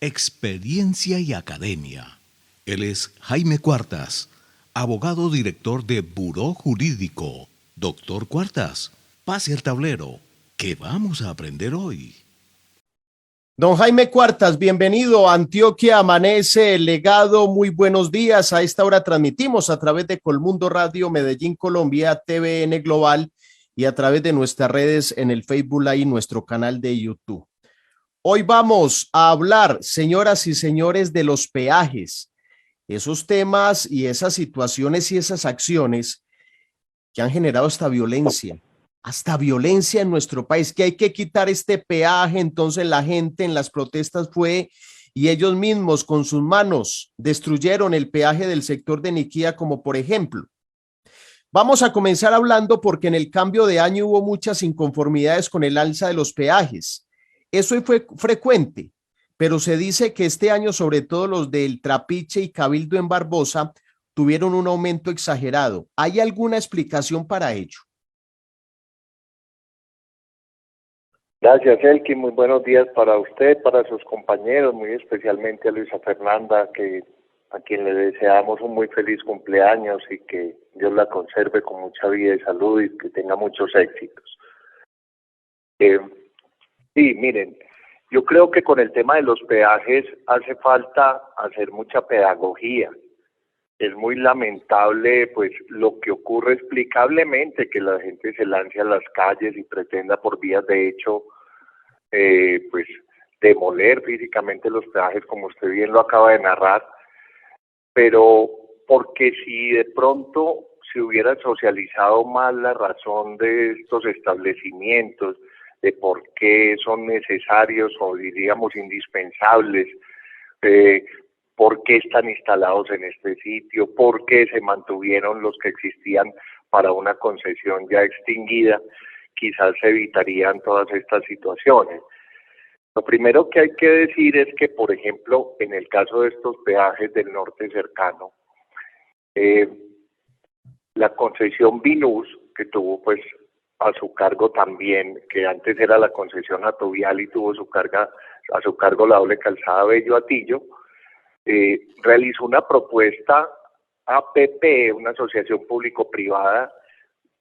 experiencia y academia. Él es Jaime Cuartas, abogado director de Buró Jurídico. Doctor Cuartas, pase al tablero. ¿Qué vamos a aprender hoy? Don Jaime Cuartas, bienvenido a Antioquia Amanece, el Legado, muy buenos días. A esta hora transmitimos a través de Colmundo Radio, Medellín, Colombia, TVN Global y a través de nuestras redes en el Facebook Live y nuestro canal de YouTube. Hoy vamos a hablar, señoras y señores, de los peajes, esos temas y esas situaciones y esas acciones que han generado hasta violencia en nuestro país, que hay que quitar este peaje. Entonces la gente en las protestas fue y ellos mismos con sus manos destruyeron el peaje del sector de Niquía, como por ejemplo. Vamos a comenzar hablando porque en el cambio de año hubo muchas inconformidades con el alza de los peajes. Eso fue frecuente, pero se dice que este año, sobre todo los del Trapiche y Cabildo en Barbosa, tuvieron un aumento exagerado. ¿Hay alguna explicación para ello? Gracias, Elkin. Muy buenos días para usted, para sus compañeros, muy especialmente a Luisa Fernanda, a quien le deseamos un muy feliz cumpleaños y que Dios la conserve con mucha vida y salud y que tenga muchos éxitos. Sí, miren, yo creo que con el tema de los peajes hace falta hacer mucha pedagogía. Es muy lamentable, pues, lo que ocurre explicablemente, que la gente se lance a las calles y pretenda por vías de hecho, pues, demoler físicamente los peajes, como usted bien lo acaba de narrar, pero porque si de pronto se hubiera socializado más la razón de estos establecimientos, de por qué son necesarios o diríamos indispensables, por qué están instalados en este sitio, por qué se mantuvieron los que existían para una concesión ya extinguida, quizás se evitarían todas estas situaciones. Lo primero que hay que decir es que, por ejemplo, en el caso de estos peajes del norte cercano, la concesión Binús, que tuvo pues a su cargo también, que antes era la concesión Atovial y tuvo a su cargo la doble calzada Bello-Atillo, realizó una propuesta APP, una asociación público-privada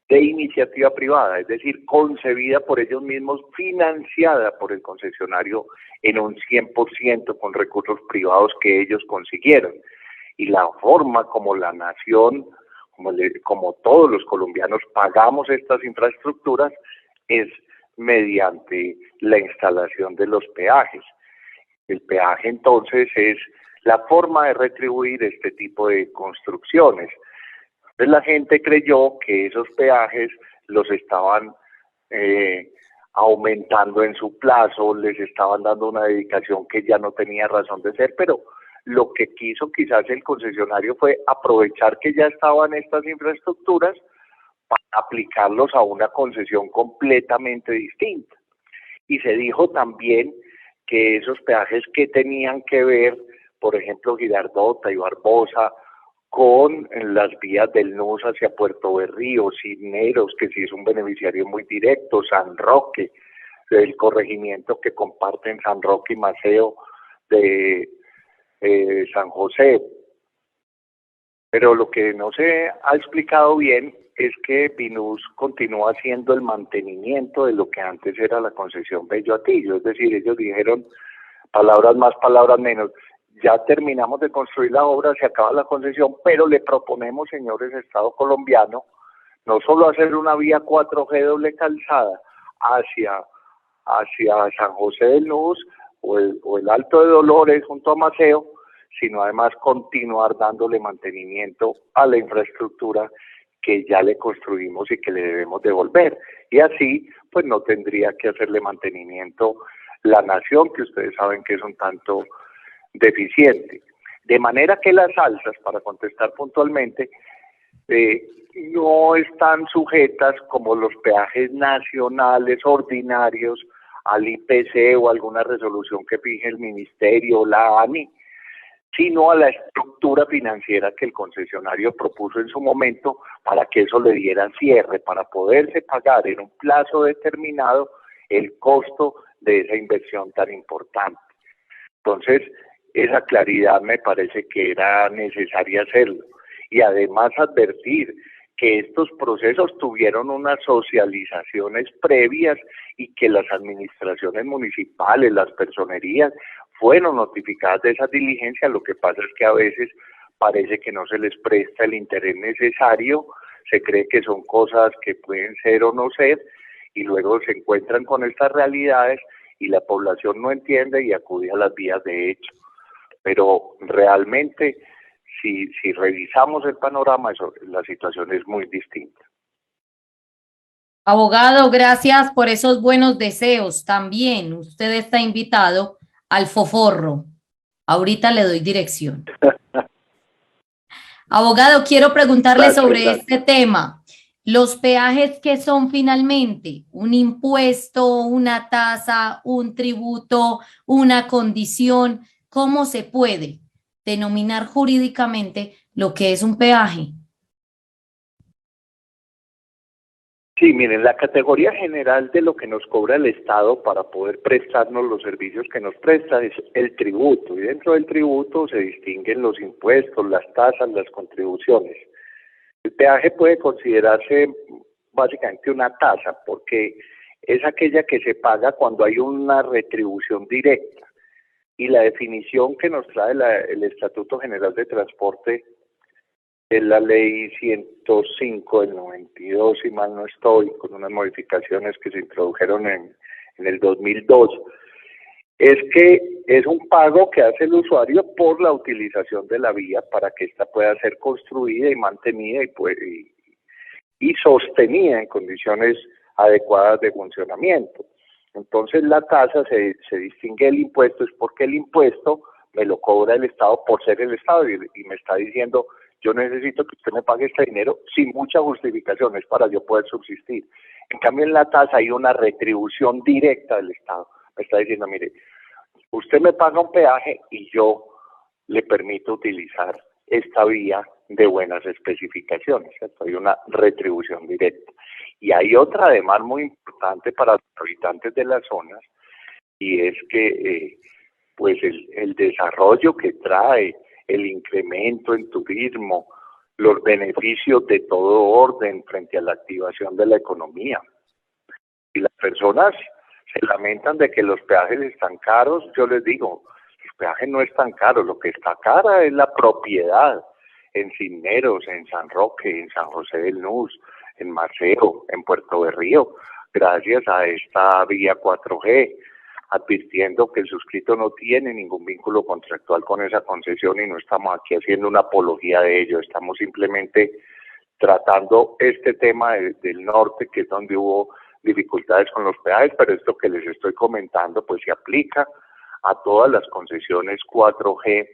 de iniciativa privada, es decir, concebida por ellos mismos, financiada por el concesionario en un 100% con recursos privados que ellos consiguieron. Y la forma como la nación, como todos los colombianos pagamos estas infraestructuras, es mediante la instalación de los peajes. El peaje entonces es la forma de retribuir este tipo de construcciones. Entonces la gente creyó que esos peajes los estaban aumentando en su plazo, les estaban dando una dedicación que ya no tenía razón de ser, pero lo que quiso quizás el concesionario fue aprovechar que ya estaban estas infraestructuras para aplicarlos a una concesión completamente distinta. Y se dijo también que esos peajes que tenían que ver, por ejemplo, Girardota y Barbosa, con las vías del NUS hacia Puerto Berrío, Cisneros, que sí es un beneficiario muy directo, San Roque, el corregimiento que comparten San Roque y Maceo de San José. Pero lo que no se ha explicado bien es que Binús continúa haciendo el mantenimiento de lo que antes era la concesión Bello-Atillo, es decir, ellos dijeron palabras más, palabras menos, ya terminamos de construir la obra, se acaba la concesión, pero le proponemos, señores Estado colombiano, no solo hacer una vía 4G doble calzada hacia San José del Nus o el Alto de Dolores junto a Maceo, sino además continuar dándole mantenimiento a la infraestructura que ya le construimos y que le debemos devolver. Y así, pues no tendría que hacerle mantenimiento la nación, que ustedes saben que es un tanto deficiente. De manera que las alzas, para contestar puntualmente, no están sujetas como los peajes nacionales ordinarios al IPC o alguna resolución que fije el ministerio o la ANI, sino a la estructura financiera que el concesionario propuso en su momento para que eso le diera cierre, para poderse pagar en un plazo determinado el costo de esa inversión tan importante. Entonces, esa claridad me parece que era necesaria hacerlo. Y además advertir que estos procesos tuvieron unas socializaciones previas y que las administraciones municipales, las personerías, fueron notificadas de esa diligencia. Lo que pasa es que a veces parece que no se les presta el interés necesario, se cree que son cosas que pueden ser o no ser, y luego se encuentran con estas realidades y la población no entiende y acude a las vías de hecho. Pero realmente, si revisamos el panorama, la situación es muy distinta. Abogado, gracias por esos buenos deseos. También usted está invitado al Foforro. Ahorita le doy dirección. Abogado, quiero preguntarle sobre este tema. Los peajes, ¿qué son finalmente? ¿Un impuesto, una tasa, un tributo, una condición? ¿Cómo se puede denominar jurídicamente lo que es un peaje? Sí, miren, la categoría general de lo que nos cobra el Estado para poder prestarnos los servicios que nos presta es el tributo, y dentro del tributo se distinguen los impuestos, las tasas, las contribuciones. El peaje puede considerarse básicamente una tasa, porque es aquella que se paga cuando hay una retribución directa, y la definición que nos trae el Estatuto General de Transporte es la ley 105 del 92, si mal no estoy, con unas modificaciones que se introdujeron en el 2002, es que es un pago que hace el usuario por la utilización de la vía para que ésta pueda ser construida y mantenida y sostenida en condiciones adecuadas de funcionamiento. Entonces la tasa se distingue del impuesto, es porque el impuesto me lo cobra el Estado por ser el Estado y me está diciendo: yo necesito que usted me pague este dinero sin mucha justificación, es para yo poder subsistir. En cambio, en la tasa hay una retribución directa del Estado. Me está diciendo: mire, usted me paga un peaje y yo le permito utilizar esta vía de buenas especificaciones, ¿cierto? Hay una retribución directa. Y hay otra además muy importante para los habitantes de las zonas, y es que pues el desarrollo que trae, el incremento en turismo, los beneficios de todo orden frente a la activación de la economía. Y las personas se lamentan de que los peajes están caros. Yo les digo, los peajes no están caros, lo que está cara es la propiedad en Cisneros, en San Roque, en San José del Nus, en Maceo, en Puerto Berrío, gracias a esta vía 4G, advirtiendo que el suscrito no tiene ningún vínculo contractual con esa concesión y no estamos aquí haciendo una apología de ello, estamos simplemente tratando este tema del norte, que es donde hubo dificultades con los peajes, pero esto que les estoy comentando pues se aplica a todas las concesiones 4G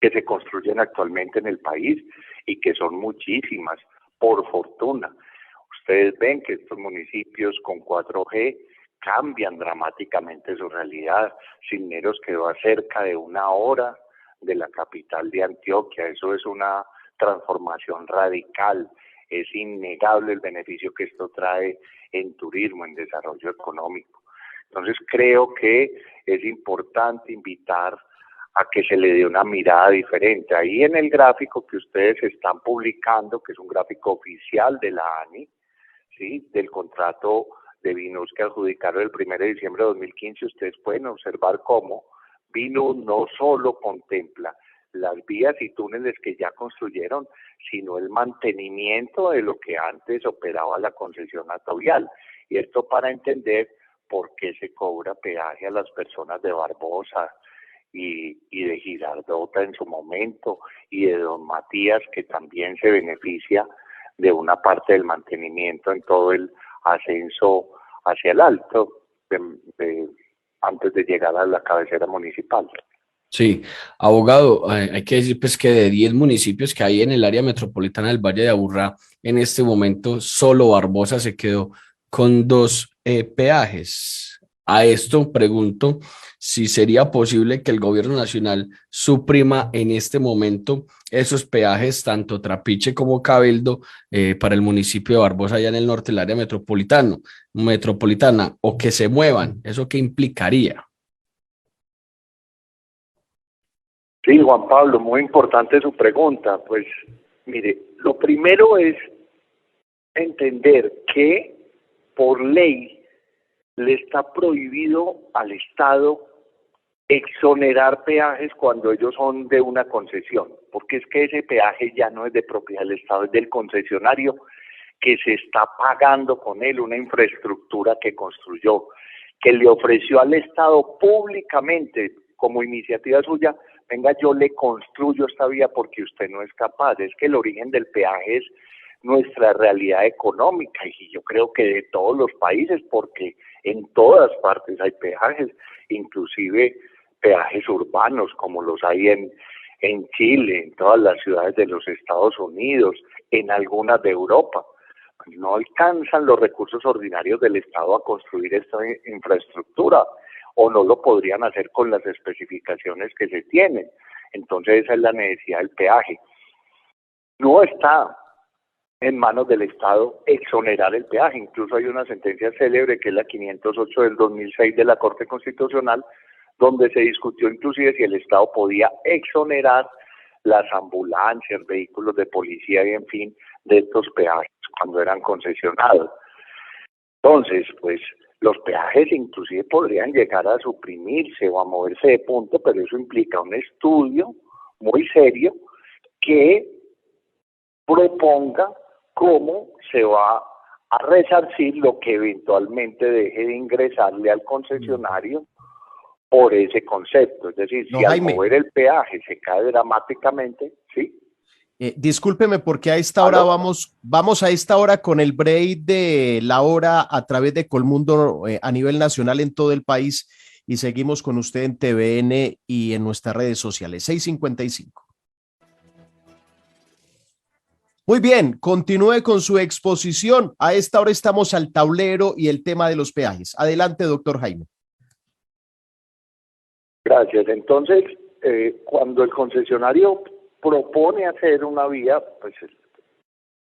que se construyen actualmente en el país y que son muchísimas, por fortuna. Ustedes ven que estos municipios con 4G cambian dramáticamente su realidad. Cisneros quedó a cerca de 1 hora de la capital de Antioquia. Eso es una transformación radical. Es innegable el beneficio que esto trae en turismo, en desarrollo económico. Entonces creo que es importante invitar a que se le dé una mirada diferente. Ahí en el gráfico que ustedes están publicando, que es un gráfico oficial de la ANI, ¿sí?, del contrato de Vinus que adjudicaron el 1 de diciembre de 2015, ustedes pueden observar cómo Vinus no solo contempla las vías y túneles que ya construyeron, sino el mantenimiento de lo que antes operaba la concesión atovial. Y esto para entender por qué se cobra peaje a las personas de Barbosa y de Girardota en su momento, y de Don Matías, que también se beneficia de una parte del mantenimiento en todo el ascenso hacia el alto, antes de llegar a la cabecera municipal. Sí, abogado, hay que decir pues que de 10 municipios que hay en el área metropolitana del Valle de Aburrá, en este momento solo Barbosa se quedó con 2 peajes. A esto pregunto si sería posible que el gobierno nacional suprima en este momento esos peajes, tanto Trapiche como Cabildo, para el municipio de Barbosa, allá en el norte del área metropolitana, o que se muevan. ¿Eso qué implicaría? Sí, Juan Pablo, muy importante su pregunta. Pues mire, lo primero es entender que por ley le está prohibido al Estado exonerar peajes cuando ellos son de una concesión, porque es que ese peaje ya no es de propiedad del Estado, es del concesionario que se está pagando con él una infraestructura que construyó, que le ofreció al Estado públicamente como iniciativa suya, venga, yo le construyo esta vía porque usted no es capaz. Es que el origen del peaje es nuestra realidad económica y yo creo que de todos los países, porque en todas partes hay peajes, inclusive peajes urbanos como los hay en Chile, en todas las ciudades de los Estados Unidos, en algunas de Europa. No alcanzan los recursos ordinarios del Estado a construir esta infraestructura o no lo podrían hacer con las especificaciones que se tienen. Entonces esa es la necesidad del peaje. No está en manos del Estado exonerar el peaje. Incluso hay una sentencia célebre que es la 508 del 2006 de la Corte Constitucional, donde se discutió inclusive si el Estado podía exonerar las ambulancias, vehículos de policía y en fin, de estos peajes cuando eran concesionados. Entonces, pues los peajes inclusive podrían llegar a suprimirse o a moverse de punto, pero eso implica un estudio muy serio que proponga cómo se va a resarcir lo que eventualmente deje de ingresarle al concesionario por ese concepto. Es decir, si al mover el peaje se cae dramáticamente, ¿sí? Discúlpeme porque a esta hora vamos a esta hora con el break de la hora a través de Colmundo a nivel nacional en todo el país y seguimos con usted en TVN y en nuestras redes sociales. 6:55. Muy bien, continúe con su exposición. A esta hora estamos al tablero y el tema de los peajes. Adelante, doctor Jaime. Gracias. Entonces, cuando el concesionario propone hacer una vía, pues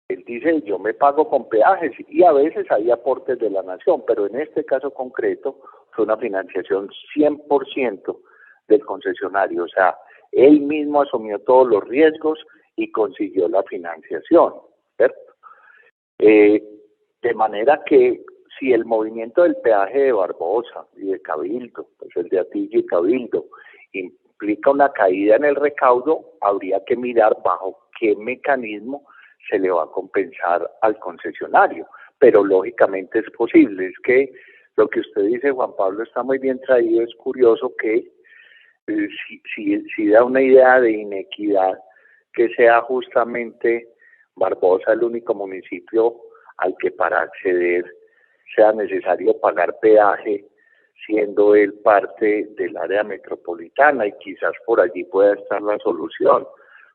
él dice, yo me pago con peajes y a veces hay aportes de la nación, pero en este caso concreto fue una financiación 100% del concesionario, o sea, él mismo asumió todos los riesgos y consiguió la financiación, ¿cierto? De manera que si el movimiento del peaje de Barbosa y de Cabildo, pues el de Atillo y Cabildo, implica una caída en el recaudo, habría que mirar bajo qué mecanismo se le va a compensar al concesionario. Pero lógicamente es posible. Es que lo que usted dice, Juan Pablo, está muy bien traído. Es curioso que si da una idea de inequidad, que sea justamente Barbosa el único municipio al que para acceder sea necesario pagar peaje, siendo él parte del área metropolitana, y quizás por allí pueda estar la solución.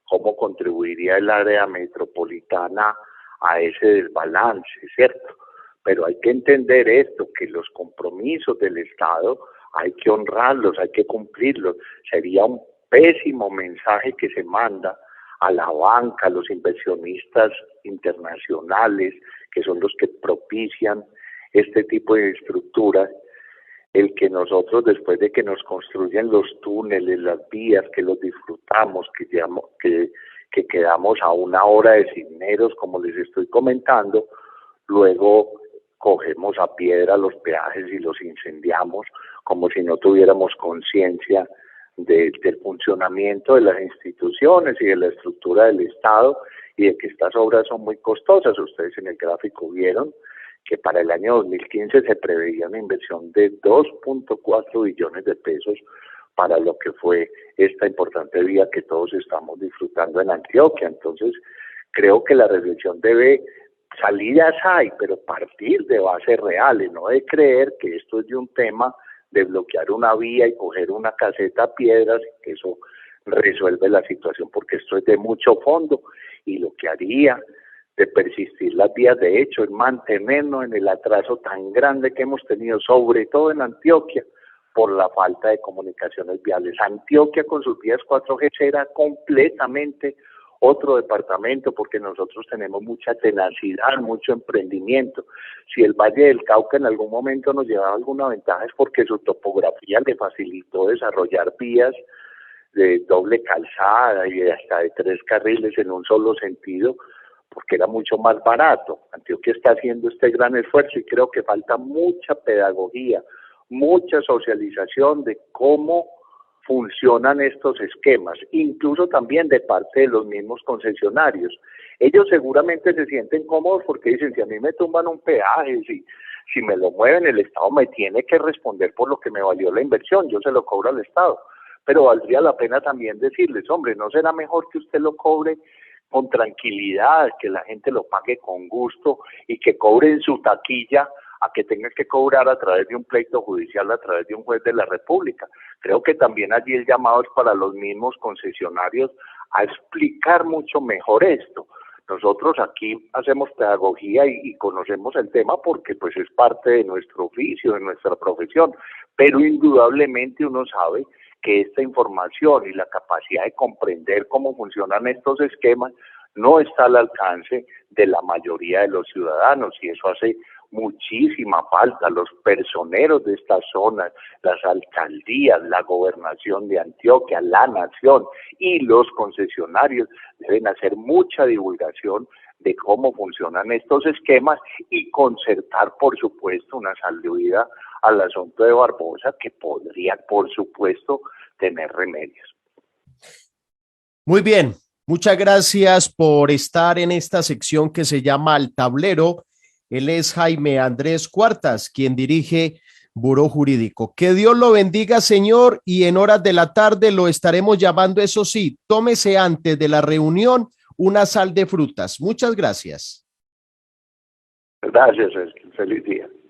¿Cómo contribuiría el área metropolitana a ese desbalance, cierto? Pero hay que entender esto, que los compromisos del Estado hay que honrarlos, hay que cumplirlos. Sería un pésimo mensaje que se manda a la banca, a los inversionistas internacionales, que son los que propician este tipo de estructuras, el que nosotros, después de que nos construyen los túneles, las vías, que los disfrutamos, que quedamos a una hora de Cisneros, como les estoy comentando, luego cogemos a piedra los peajes y los incendiamos como si no tuviéramos conciencia del funcionamiento de las instituciones y de la estructura del Estado y de que estas obras son muy costosas. Ustedes en el gráfico vieron que para el año 2015 se preveía una inversión de 2.4 billones de pesos para lo que fue esta importante vía que todos estamos disfrutando en Antioquia. Entonces, creo que la reflexión debe, salidas hay, pero partir de bases reales, no de creer que esto es de un tema de bloquear una vía y coger una caseta a piedras, que eso resuelve la situación, porque esto es de mucho fondo, y lo que haría de persistir las vías de hecho es mantenernos en el atraso tan grande que hemos tenido, sobre todo en Antioquia, por la falta de comunicaciones viales. Antioquia con sus vías 4G será completamente otro departamento, porque nosotros tenemos mucha tenacidad, mucho emprendimiento. Si el Valle del Cauca en algún momento nos llevaba alguna ventaja es porque su topografía le facilitó desarrollar vías de doble calzada y hasta de 3 carriles en un solo sentido, porque era mucho más barato. Antioquia está haciendo este gran esfuerzo y creo que falta mucha pedagogía, mucha socialización de cómo funcionan estos esquemas, incluso también de parte de los mismos concesionarios. Ellos seguramente se sienten cómodos porque dicen, si a mí me tumban un peaje, si me lo mueven, el Estado me tiene que responder por lo que me valió la inversión, yo se lo cobro al Estado. Pero valdría la pena también decirles, hombre, ¿no será mejor que usted lo cobre con tranquilidad, que la gente lo pague con gusto y que cobre en su taquilla a que tenga que cobrar a través de un pleito judicial, a través de un juez de la República? Creo que también allí el llamado es para los mismos concesionarios a explicar mucho mejor esto. Nosotros aquí hacemos pedagogía y conocemos el tema porque pues es parte de nuestro oficio, de nuestra profesión, pero indudablemente uno sabe que esta información y la capacidad de comprender cómo funcionan estos esquemas no está al alcance de la mayoría de los ciudadanos, y eso hace muchísima falta. Los personeros de estas zonas, las alcaldías, la gobernación de Antioquia, la nación y los concesionarios deben hacer mucha divulgación de cómo funcionan estos esquemas y concertar, por supuesto, una salida al asunto de Barbosa que podría, por supuesto, tener remedios. Muy bien, muchas gracias por estar en esta sección que se llama Al Tablero. Él es Jaime Andrés Cuartas, quien dirige Buró Jurídico. Que Dios lo bendiga, señor, y en horas de la tarde lo estaremos llamando, eso sí, tómese antes de la reunión una sal de frutas. Muchas gracias. Gracias, feliz día.